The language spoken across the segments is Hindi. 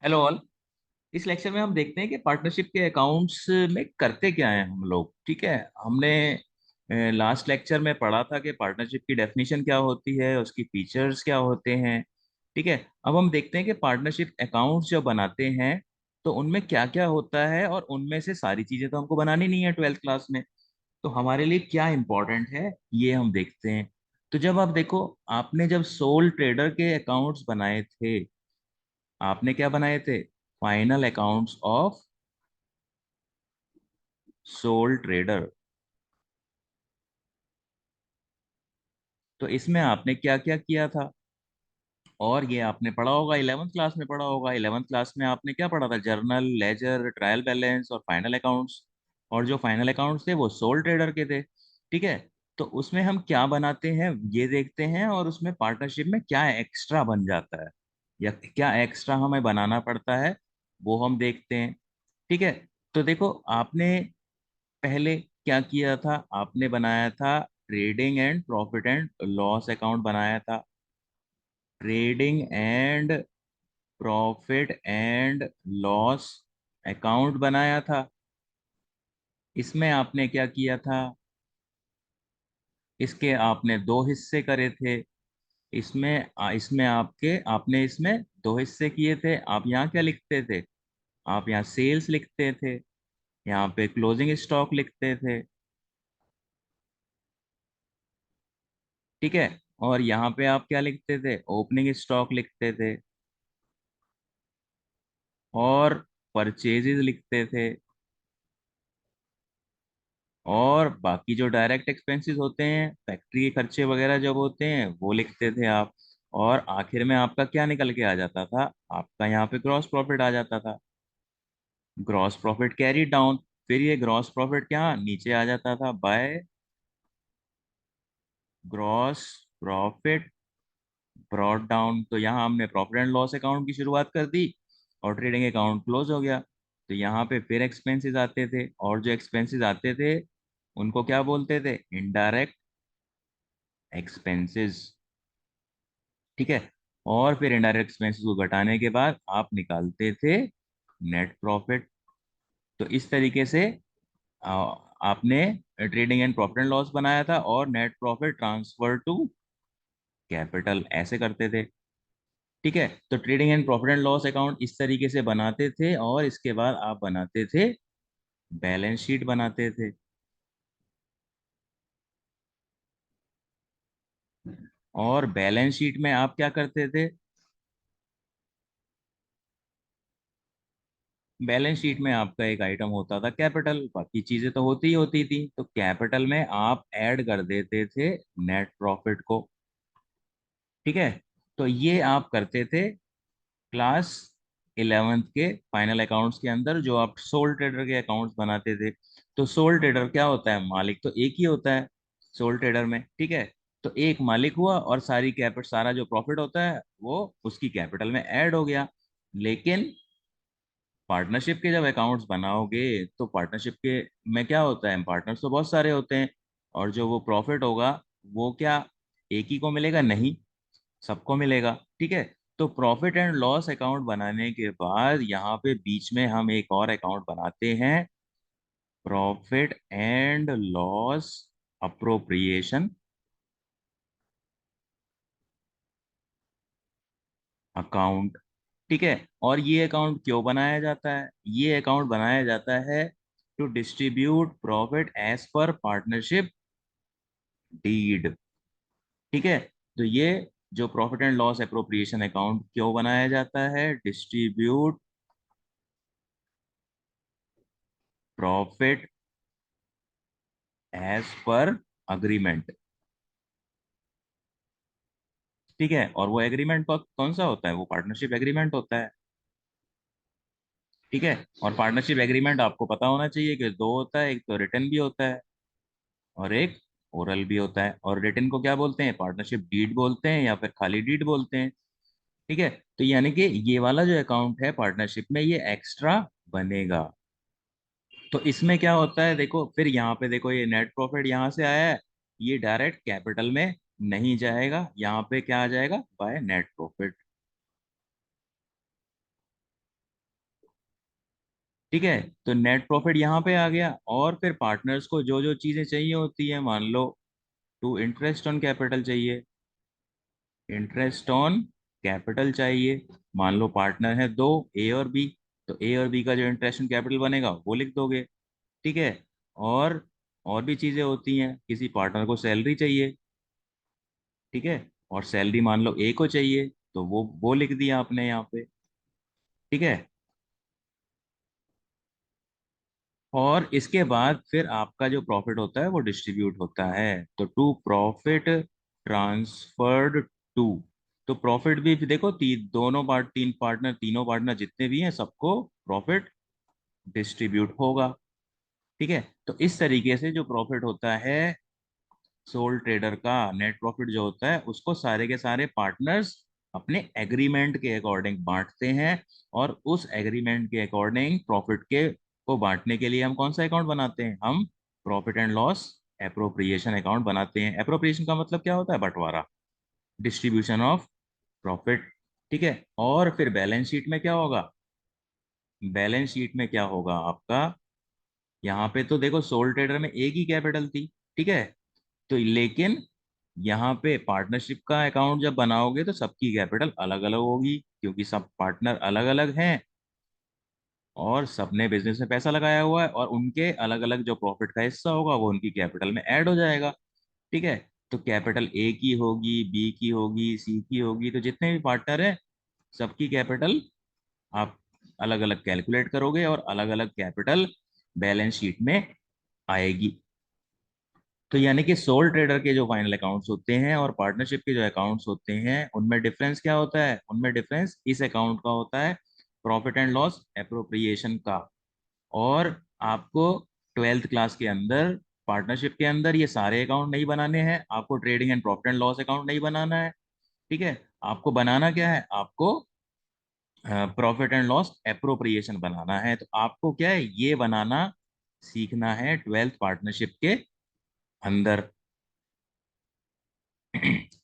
Hello all. इस लेक्चर में हम देखते हैं कि पार्टनरशिप के अकाउंट्स में करते क्या हैं हम लोग। ठीक है। हमने लास्ट लेक्चर में पढ़ा था कि पार्टनरशिप की डेफिनेशन क्या होती है, उसकी फीचर्स क्या होते हैं। ठीक है। अब हम देखते हैं कि पार्टनरशिप अकाउंट्स जो बनाते हैं तो उनमें क्या क्या होता है, और उनमें से सारी चीजें तो हमको बनानी नहीं है 12th क्लास में। तो हमारे लिए क्या इंपॉर्टेंट है ये हम देखते हैं। तो जब आप देखो, आपने जब सोल ट्रेडर के अकाउंट्स बनाए थे, आपने क्या बनाए थे? Final accounts of soul trader. तो इसमें आपने क्या क्या किया था? और ये आपने पढ़ा होगा, 11th क्लास में पढ़ा होगा। 11th क्लास में आपने क्या पढ़ा था? जर्नल, लेजर, ट्रायल बैलेंस और फाइनल अकाउंट्स। और जो फाइनल अकाउंट्स थे वो सोल ट्रेडर के थे। ठीक है। तो उसमें हम क्या बनाते हैं ये देखते हैं, और उसमें पार्टनरशिप में क्या एक्स्ट्रा बन जाता है या क्या एक्स्ट्रा हमें बनाना पड़ता है वो हम देखते हैं। ठीक है। तो देखो, आपने पहले क्या किया था? आपने बनाया था trading and profit and loss account बनाया था। Trading and profit and loss account बनाया था। इसमें आपने क्या किया था? इसके आपने दो हिस्से करे थे। इसमें आपने इसमें दो हिस्से किए थे। आप यहाँ क्या लिखते थे? आप यहाँ सेल्स लिखते थे, यहाँ पे क्लोजिंग स्टॉक लिखते थे। ठीक है। और यहाँ पे आप क्या लिखते थे? ओपनिंग स्टॉक लिखते थे। और परचेजेस लिखते थे। और बाकी जो डायरेक्ट एक्सपेंसेस होते हैं, फैक्ट्री के खर्चे वगैरह जब होते हैं वो लिखते थे आप। और आखिर में आपका क्या निकल के आ जाता था? आपका यहाँ पे ग्रॉस प्रॉफिट आ जाता था। Gross profit carry down. फिर ये ग्रॉस प्रॉफिट क्या नीचे आ जाता था? By gross profit brought down. तो यहाँ हमने प्रॉफिट एंड लॉस अकाउंट की शुरुआत कर दी और ट्रेडिंग अकाउंट क्लोज हो गया। तो यहाँ पे फिर एक्सपेंसेस आते थे, और जो एक्सपेंसेस आते थे उनको क्या बोलते थे? Indirect expenses. ठीक है। और फिर इनडायरेक्ट एक्सपेंसेस को घटाने के बाद आप निकालते थे नेट प्रॉफिट। तो इस तरीके से आ, आपने trading and profit and loss बनाया था, और net profit transfer to capital ऐसे करते थे। ठीक है। तो trading and profit and loss account इस तरीके से बनाते थे, और इसके बाद आप बनाते थे बैलेंस शीट बनाते थे। और बैलेंस शीट में आप क्या करते थे? बैलेंस शीट में आपका एक आइटम होता था कैपिटल, बाकी चीजें तो होती ही होती थी। तो कैपिटल में आप ऐड कर देते थे नेट प्रॉफिट को। ठीक है। तो ये आप करते थे क्लास 11th के फाइनल अकाउंट्स के अंदर, जो आप सोल ट्रेडर के अकाउंट्स बनाते थे। तो सोल ट्रेडर क्या होता है? मालिक तो एक ही होता है सोल ट्रेडर में। ठीक है। तो एक मालिक हुआ, और सारी कैपिटल, सारा जो प्रॉफिट होता है वो उसकी कैपिटल में ऐड हो गया। लेकिन पार्टनरशिप के जब अकाउंट्स बनाओगे तो पार्टनरशिप के में क्या होता है? पार्टनर्स तो बहुत सारे होते हैं, और जो वो प्रॉफिट होगा वो क्या एक ही को मिलेगा? नहीं, सबको मिलेगा। ठीक है। तो प्रॉफिट एंड लॉस अकाउंट बनाने के बाद यहाँ पे बीच में हम एक और अकाउंट बनाते हैं, profit and loss appropriation account. ठीक है। और ये अकाउंट क्यों बनाया जाता है? ये अकाउंट बनाया जाता है to distribute profit as per partnership deed. ठीक है। तो ये जो profit and loss appropriation account क्यों बनाया जाता है? Distribute profit as per agreement. ठीक है। और वो एग्रीमेंट कौन सा होता है? वो पार्टनरशिप एग्रीमेंट होता है। ठीक है। और पार्टनरशिप एग्रीमेंट आपको पता होना चाहिए कि दो होता है, एक तो रिटन भी होता है और एक ओरल भी होता है। और रिटन को क्या बोलते हैं? पार्टनरशिप डीड बोलते हैं, या फिर खाली डीड बोलते हैं। ठीक है। तो यानी कि ये वाला जो अकाउंट है पार्टनरशिप में, ये एक्स्ट्रा बनेगा। तो इसमें क्या होता है? देखो, फिर यहाँ पे देखो, ये नेट प्रॉफिट यहाँ से आया है, ये डायरेक्ट कैपिटल में नहीं जाएगा, यहाँ पे क्या आ जाएगा? By net profit. ठीक है, तो नेट प्रॉफिट यहाँ पे आ गया, और फिर पार्टनर्स को जो जो चीजें चाहिए होती है, मान लो टू इंटरेस्ट ऑन कैपिटल चाहिए, इंटरेस्ट ऑन कैपिटल चाहिए, मान लो पार्टनर है दो, ए और बी, तो ए और बी का जो इंटरेस्ट ऑन कैपिटल बनेगा वो लिख दोगे। ठीक है, और और भी चीजें होती हैं, किसी पार्टनर को सैलरी चाहिए, ठीक है, और सैलरी मान लो ए को चाहिए, तो वो लिख दिया आपने यहाँ पे। ठीक है, और इसके बाद फिर आपका जो प्रॉफिट होता है वो डिस्ट्रीब्यूट होता है, तो टू प्रॉफिट ट्रांसफर्ड टू, तो प्रॉफिट भी देखो दोनों तीन पार्टनर, तीनों पार्टनर जितने भी हैं सबको प्रॉफिट डिस्ट्रीब्यूट होगा। ठीक है, तो इस तरीके से जो प्रॉफिट होता है सोल ट्रेडर का, नेट प्रॉफिट जो होता है उसको सारे के सारे पार्टनर्स अपने एग्रीमेंट के अकॉर्डिंग बांटते हैं, और उस एग्रीमेंट के अकॉर्डिंग प्रॉफिट के को बांटने के लिए हम कौन सा अकाउंट बनाते हैं, हम profit and loss appropriation account बनाते हैं। एप्रोप्रिएशन का मतलब क्या होता है, बंटवारा, डिस्ट्रीब्यूशन ऑफ प्रॉफिट। ठीक है, और फिर बैलेंस शीट में क्या होगा, बैलेंस शीट में क्या होगा आपका, यहाँ पे तो देखो सोल ट्रेडर में एक ही कैपिटल थी, ठीक है, तो लेकिन यहाँ पे पार्टनरशिप का अकाउंट जब बनाओगे तो सबकी कैपिटल अलग अलग होगी, क्योंकि सब पार्टनर अलग अलग हैं, और सबने बिजनेस में पैसा लगाया हुआ है, और उनके अलग अलग जो प्रॉफिट का हिस्सा होगा वो उनकी कैपिटल में ऐड हो जाएगा। ठीक है, तो कैपिटल ए की होगी, बी की होगी, सी की होगी, तो जितने भी पार्टनर हैं सबकी कैपिटल आप अलग अलग कैलकुलेट करोगे, और अलग अलग कैपिटल बैलेंस शीट में आएगी। तो यानी कि सोल ट्रेडर के जो फाइनल अकाउंट्स होते हैं और पार्टनरशिप के जो अकाउंट्स होते हैं उनमें डिफरेंस क्या होता है, उनमें डिफरेंस इस अकाउंट का होता है, प्रॉफिट एंड लॉस एप्रोप्रिएशन का। और आपको ट्वेल्थ क्लास के अंदर, पार्टनरशिप के अंदर ये सारे अकाउंट नहीं बनाने हैं, आपको trading and profit and loss account नहीं बनाना है। ठीक है, आपको बनाना क्या है, आपको प्रॉफिट एंड लॉस एप्रोप्रिएशन बनाना है, तो आपको क्या है ये बनाना सीखना है ट्वेल्थ पार्टनरशिप के अंदर।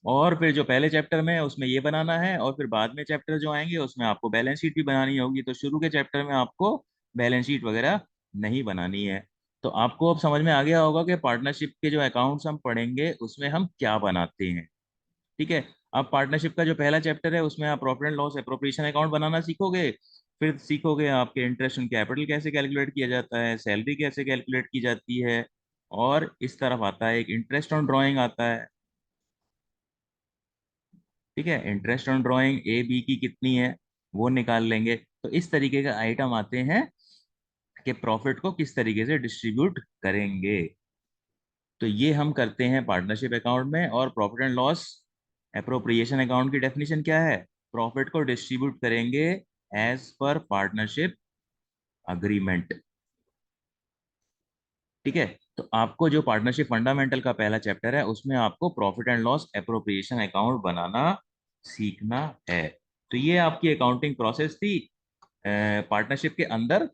और फिर जो पहले चैप्टर में है उसमें ये बनाना है, और फिर बाद में चैप्टर जो आएंगे उसमें आपको बैलेंस शीट भी बनानी होगी, तो शुरू के चैप्टर में आपको बैलेंस शीट वगैरह नहीं बनानी है। तो आपको अब समझ में आ गया होगा कि पार्टनरशिप के जो अकाउंट्स हम पढ़ेंगे उसमें हम क्या बनाते हैं। ठीक है, अब पार्टनरशिप का जो पहला चैप्टर है उसमें आप profit and loss appropriation account बनाना सीखोगे, फिर सीखोगे आपके इंटरेस्ट ऑन कैपिटल कैसे कैलकुलेट किया जाता है, सैलरी कैसे कैलकुलेट की जाती है, और इस तरफ आता है एक इंटरेस्ट ऑन ड्राइंग आता है। ठीक है, interest on drawing A B की कितनी है वो निकाल लेंगे, तो इस तरीके का आइटम आते हैं कि प्रॉफिट को किस तरीके से डिस्ट्रीब्यूट करेंगे। तो ये हम करते हैं पार्टनरशिप अकाउंट में। और profit and loss appropriation account की डेफिनेशन क्या है, प्रॉफिट को डिस्ट्रीब्यूट करेंगे एज पर पार्टनरशिप अग्रीमेंट। ठीक है, तो आपको जो पार्टनरशिप फंडामेंटल का पहला चैप्टर है उसमें आपको profit and loss appropriation account बनाना सीखना है। तो ये आपकी अकाउंटिंग प्रोसेस थी पार्टनरशिप के अंदर।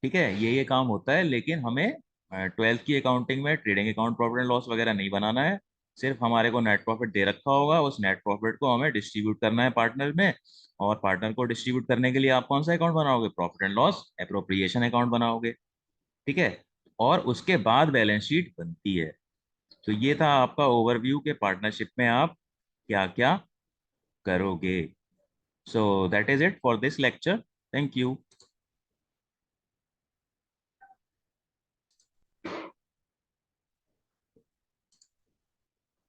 ठीक है, ये काम होता है, लेकिन हमें ट्वेल्थ की अकाउंटिंग में trading account profit and loss वगैरह नहीं बनाना है। सिर्फ हमारे को नेट प्रॉफिट दे रखा होगा, उस नेट प्रॉफिट को हमें डिस्ट्रीब्यूट करना है पार्टनर में, और पार्टनर को डिस्ट्रीब्यूट करने के लिए आप कौन सा अकाउंट बनाओगे, profit and loss appropriation account बनाओगे। ठीक है, और उसके बाद बैलेंस शीट बनती है। तो ये था आपका ओवरव्यू के पार्टनरशिप में आप क्या क्या करोगे। So that is it for this lecture. Thank you.